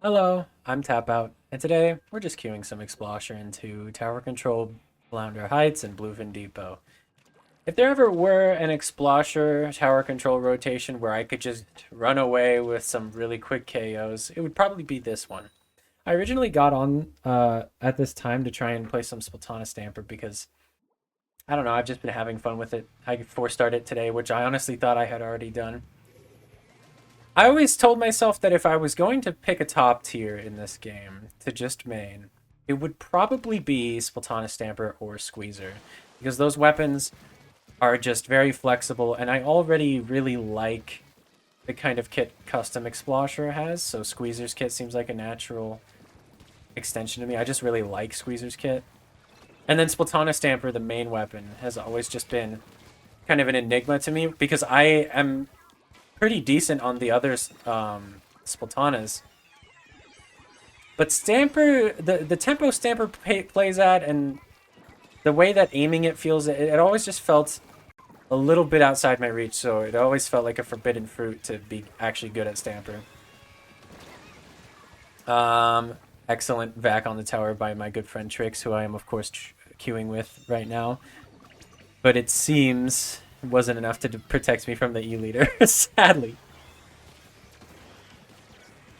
Hello, I'm Tapout, and today we're just queuing some Explosher into Tower Control, Flounder Heights, and Bluefin Depot. If there ever were an Explosher Tower Control rotation where I could just run away with some really quick KOs, it would probably be this one. I originally got on at this time to try and play some Splatana Stamper because, I don't know, I've just been having fun with it. I force-started it today, which I honestly thought I had already done. I always told myself that if I was going to pick a top tier in this game to just main, it would probably be Splatana Stamper or Squeezer, because those weapons are just very flexible, and I already really like the kind of kit Custom Explosher has, so Squeezer's kit seems like a natural extension to me. I just really like Squeezer's kit. And then Splatana Stamper, the main weapon, has always just been kind of an enigma to me, because I am pretty decent on the other Splatanas. But Stamper, the tempo Stamper plays at, and the way that aiming it feels, it always just felt a little bit outside my reach, so it always felt like a forbidden fruit to be actually good at Stamper. Excellent vac on the tower by my good friend Trix, who I am, of course, queuing with right now. But it seems it wasn't enough to protect me from the E-leader, sadly.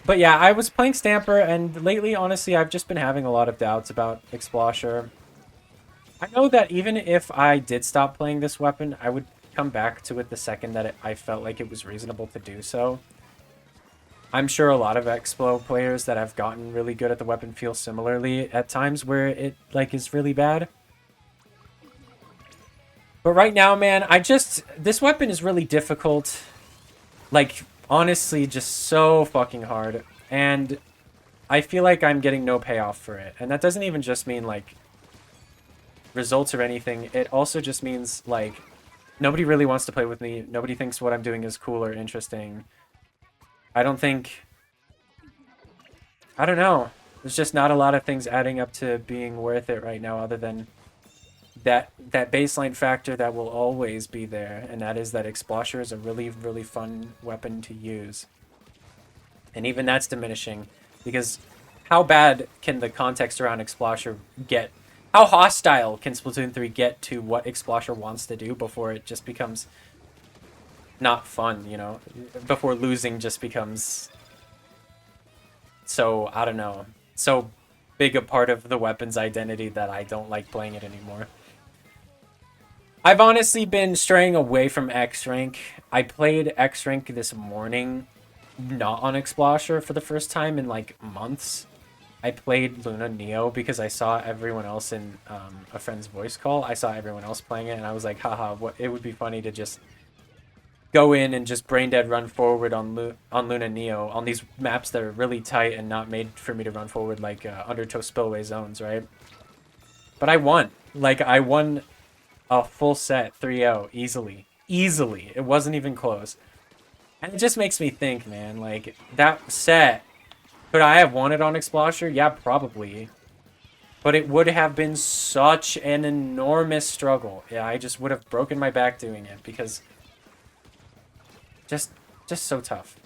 But yeah, I was playing Stamper, and lately, honestly, I've just been having a lot of doubts about Explosher. I know that even if I did stop playing this weapon, I would come back to it the second that I felt like it was reasonable to do so. I'm sure a lot of explo players that have gotten really good at the weapon feel similarly at times where it like is really bad. But right now, man, this weapon is really difficult. Like, honestly, just so fucking hard. And I feel like I'm getting no payoff for it. And that doesn't even just mean, like, results or anything. It also just means, like, nobody really wants to play with me. Nobody thinks what I'm doing is cool or interesting. I don't think... I don't know. There's just not a lot of things adding up to being worth it right now other than that baseline factor that will always be there, and that is that Explosher is a really, really fun weapon to use. And even that's diminishing, because how bad can the context around Explosher get? How hostile can Splatoon 3 get to what Explosher wants to do before it just becomes not fun, you know? Before losing just becomes so, I don't know, so big a part of the weapon's identity that I don't like playing it anymore. I've honestly been straying away from X rank. I played X rank this morning, not on Explosher for the first time in like months. I played Luna Neo because I saw everyone else in a friend's voice call. I saw everyone else playing it, and I was like, haha, what? It would be funny to just go in and just brain dead run forward on Luna Neo on these maps that are really tight and not made for me to run forward like Undertow Spillway zones, right? But I won. Like, I won a full set 3-0 easily. Easily. It wasn't even close. And it just makes me think, man, like, that set, could I have won it on Explosher? Yeah, probably. But it would have been such an enormous struggle. Yeah, I just would have broken my back doing it because just just so tough.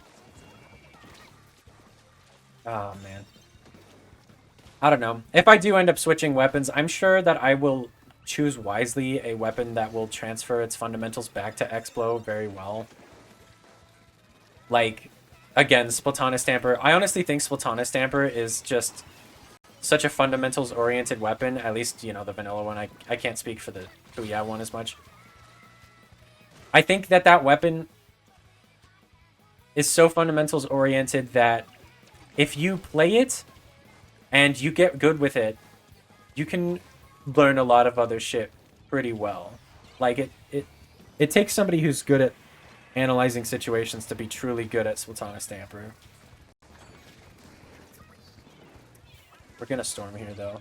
Oh, man. I don't know. If I do end up switching weapons, I'm sure that I will choose wisely a weapon that will transfer its fundamentals back to explo very well. Like, again, Splatana Stamper. I honestly think Splatana Stamper is just such a fundamentals-oriented weapon. At least, you know, the vanilla one. I can't speak for the Booyah one as much. I think that that weapon is so fundamentals-oriented that if you play it and you get good with it, you can learn a lot of other shit pretty well. Like, it takes somebody who's good at analyzing situations to be truly good at Splatana Stamper. We're gonna storm here, though.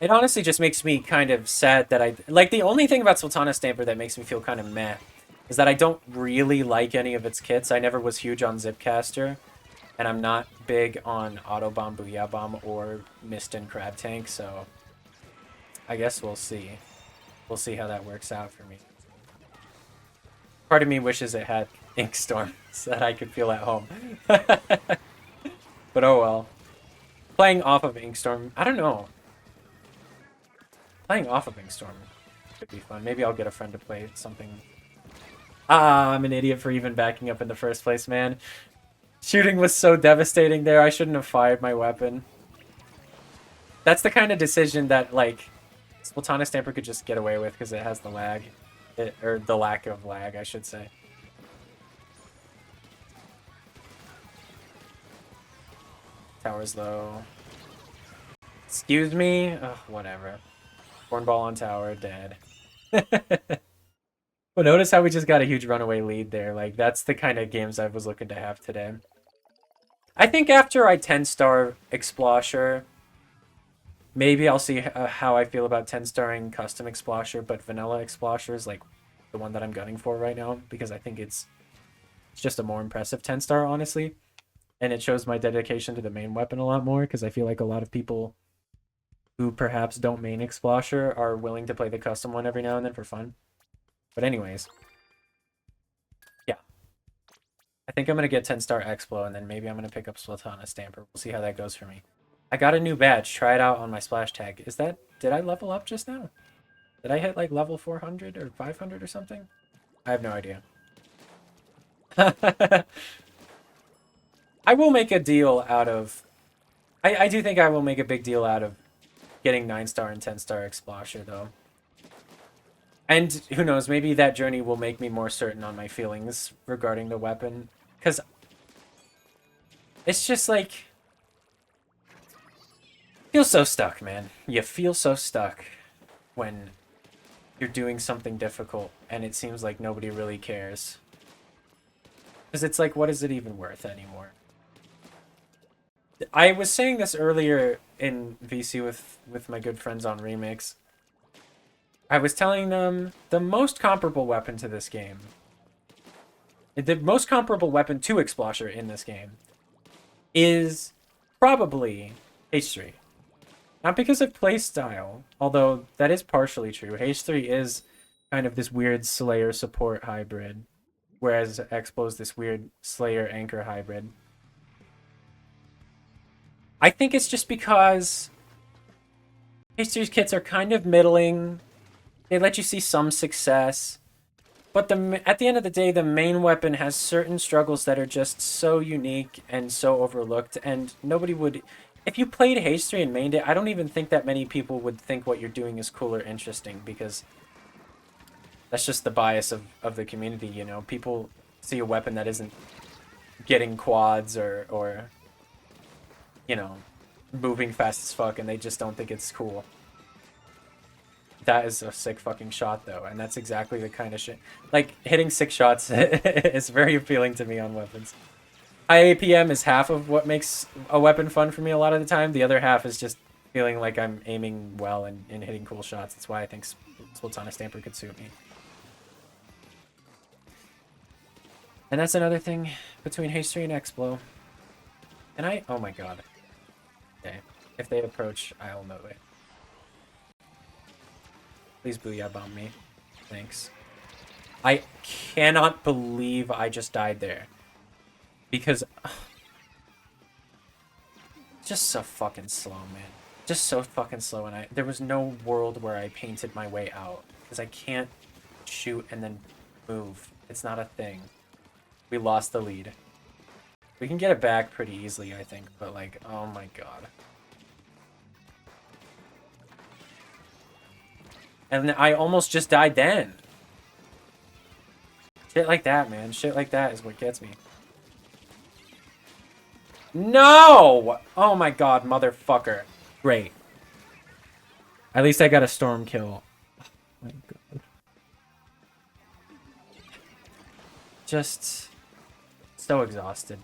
It honestly just makes me kind of sad that I... Like, the only thing about Sultana Stamper that makes me feel kind of meh is that I don't really like any of its kits. I never was huge on Zipcaster, and I'm not big on Auto Bomb, Booyah Bomb, or Mist and Crab Tank, so I guess we'll see. We'll see how that works out for me. Part of me wishes it had ink storm so that I could feel at home. But oh well. Playing off of Inkstorm, I don't know. Playing off of Inkstorm could be fun. Maybe I'll get a friend to play something. Ah, I'm an idiot for even backing up in the first place, man. Shooting was so devastating there. I shouldn't have fired my weapon. That's the kind of decision that, like, Sultana Stamper could just get away with because it has the lag. Or the lack of lag, I should say. Tower's low. Excuse me? Ugh, whatever. Cornball on tower, dead. But notice how we just got a huge runaway lead there. Like, that's the kind of games I was looking to have today. I think after I 10-star Explosher, maybe I'll see how I feel about 10-starring Custom Explosher, but Vanilla Explosher is, like, the one that I'm gunning for right now, because I think it's just a more impressive 10-star, honestly. And it shows my dedication to the main weapon a lot more, because I feel like a lot of people who perhaps don't main Explosher are willing to play the custom one every now and then for fun. But anyways, yeah. I think I'm going to get 10-star explo, and then maybe I'm going to pick up Sultana Stamper. We'll see how that goes for me. I got a new badge. Try it out on my splash tag. Is that... Did I level up just now? Did I hit, like, level 400 or 500 or something? I have no idea. I will make a deal out of... I do think I will make a big deal out of getting 9-star and 10-star Explosher, though. And who knows, maybe that journey will make me more certain on my feelings regarding the weapon. Because it's just like... Feel so stuck, man. You feel so stuck when you're doing something difficult and it seems like nobody really cares. Because it's like, what is it even worth anymore? I was saying this earlier in VC with my good friends on Remix. I was telling them the most comparable weapon to this game, the most comparable weapon to Explosher in this game, is probably H3. Not because of playstyle, although that is partially true. H3 is kind of this weird Slayer support hybrid, whereas Explo is this weird Slayer anchor hybrid. I think it's just because H3's kits are kind of middling. They let you see some success. But at the end of the day, the main weapon has certain struggles that are just so unique and so overlooked. And nobody would... If you played H3 and mained it, I don't even think that many people would think what you're doing is cool or interesting. Because that's just the bias of the community, you know? People see a weapon that isn't getting quads or you know, moving fast as fuck, and they just don't think it's cool. That is a sick fucking shot, though, and that's exactly the kind of shit. Like, hitting 6 shots is very appealing to me on weapons. High APM is half of what makes a weapon fun for me a lot of the time. The other half is just feeling like I'm aiming well and hitting cool shots. That's why I think Sultana Stamper could suit me. And that's another thing between H3 and Explo. And oh my god. Okay. If they approach, I'll know it. Please booyah bomb me. Thanks. I cannot believe I just died there. Because... just so fucking slow, man. Just so fucking slow, and there was no world where I painted my way out. Because I can't shoot and then move. It's not a thing. We lost the lead. We can get it back pretty easily, I think, but like, oh my god. And I almost just died then. Shit like that, man. Shit like that is what gets me. No! Oh my god, motherfucker. Great. At least I got a storm kill. Oh my god. Just so exhausted.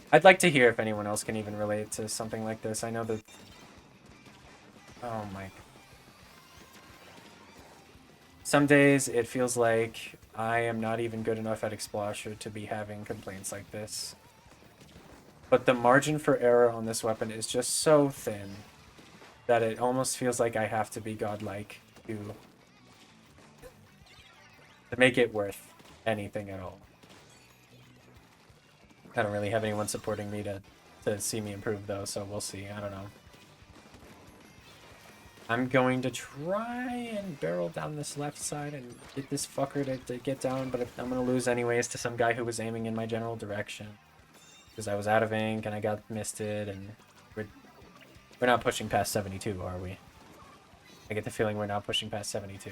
I'd like to hear if anyone else can even relate to something like this. I know that... Oh my... Some days it feels like I am not even good enough at Explosher to be having complaints like this. But the margin for error on this weapon is just so thin that it almost feels like I have to be godlike to to make it worth anything at all. I don't really have anyone supporting me to see me improve, though, so we'll see. I don't know. I'm going to try and barrel down this left side and get this fucker to get down, but I'm going to lose anyways to some guy who was aiming in my general direction. Because I was out of ink and I got misted, and we're not pushing past 72, are we? I get the feeling we're not pushing past 72.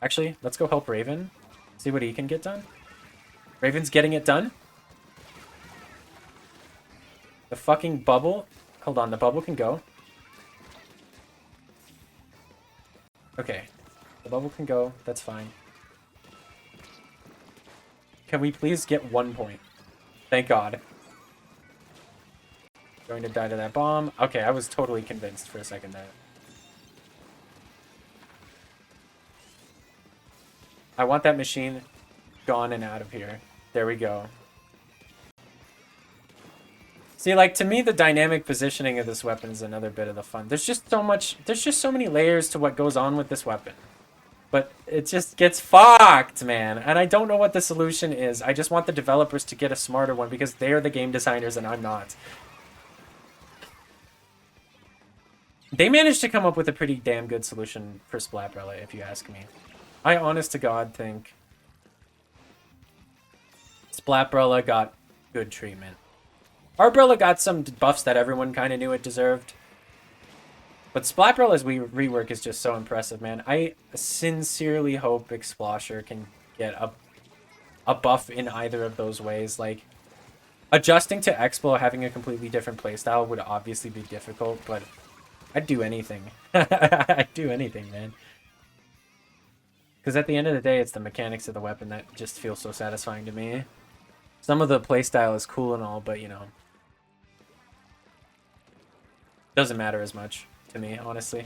Actually, let's go help Raven. See what he can get done. Raven's getting it done. The fucking bubble. Hold on, the bubble can go. Okay. The bubble can go. That's fine. Can we please get 1 point? Thank God. Going to die to that bomb. Okay, I was totally convinced for a second there. I want that machine gone and out of here. There we go. See, like, to me, the dynamic positioning of this weapon is another bit of the fun. There's just so many layers to what goes on with this weapon. But it just gets fucked, man. And I don't know what the solution is. I just want the developers to get a smarter one because they're the game designers and I'm not. They managed to come up with a pretty damn good solution for Splatbrella, if you ask me. I honest to God think Splatbrella got good treatment. Arbrella got some buffs that everyone kind of knew it deserved. But Splatbrella's rework is just so impressive, man. I sincerely hope Explosher can get a buff in either of those ways. Like, adjusting to Explo, having a completely different playstyle would obviously be difficult, but I'd do anything. I'd do anything, man. Because at the end of the day, it's the mechanics of the weapon that just feel so satisfying to me. Some of the playstyle is cool and all, but, you know, doesn't matter as much to me, honestly.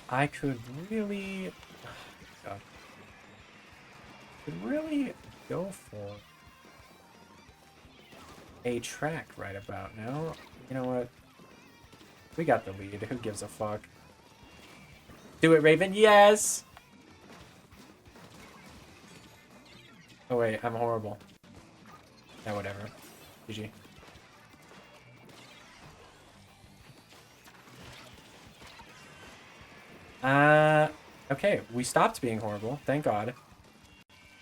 I could really... Oh, God. Could really go for a track right about now. You know what? We got the lead. Who gives a fuck? Do it, Raven. Yes! Oh, wait. I'm horrible. Yeah, whatever. GG. Okay. We stopped being horrible. Thank God.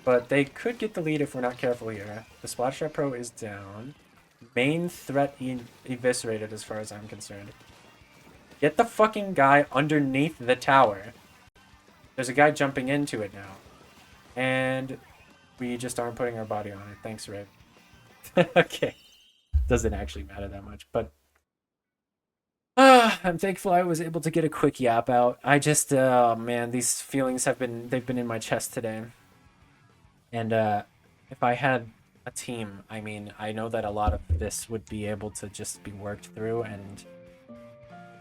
But they could get the lead if we're not careful here. The Splash Trap Pro is down. Main threat eviscerated as far as I'm concerned. Get the fucking guy underneath the tower. There's a guy jumping into it now. And we just aren't putting our body on it. Thanks, Riv. Okay. Doesn't actually matter that much, but... I'm thankful I was able to get a quick yap out. I just, man, these feelings they've been in my chest today. And, if I had a team, I mean, I know that a lot of this would be able to just be worked through, and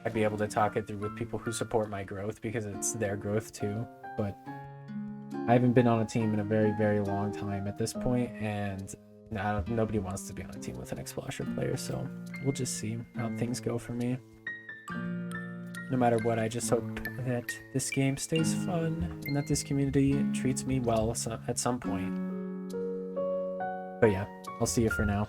I'd be able to talk it through with people who support my growth because it's their growth too. But I haven't been on a team in a very, very long time at this point, and nobody wants to be on a team with an Explosion player, so we'll just see how things go for me. No matter what, I just hope that this game stays fun and that this community treats me well at some point. But yeah, I'll see you for now.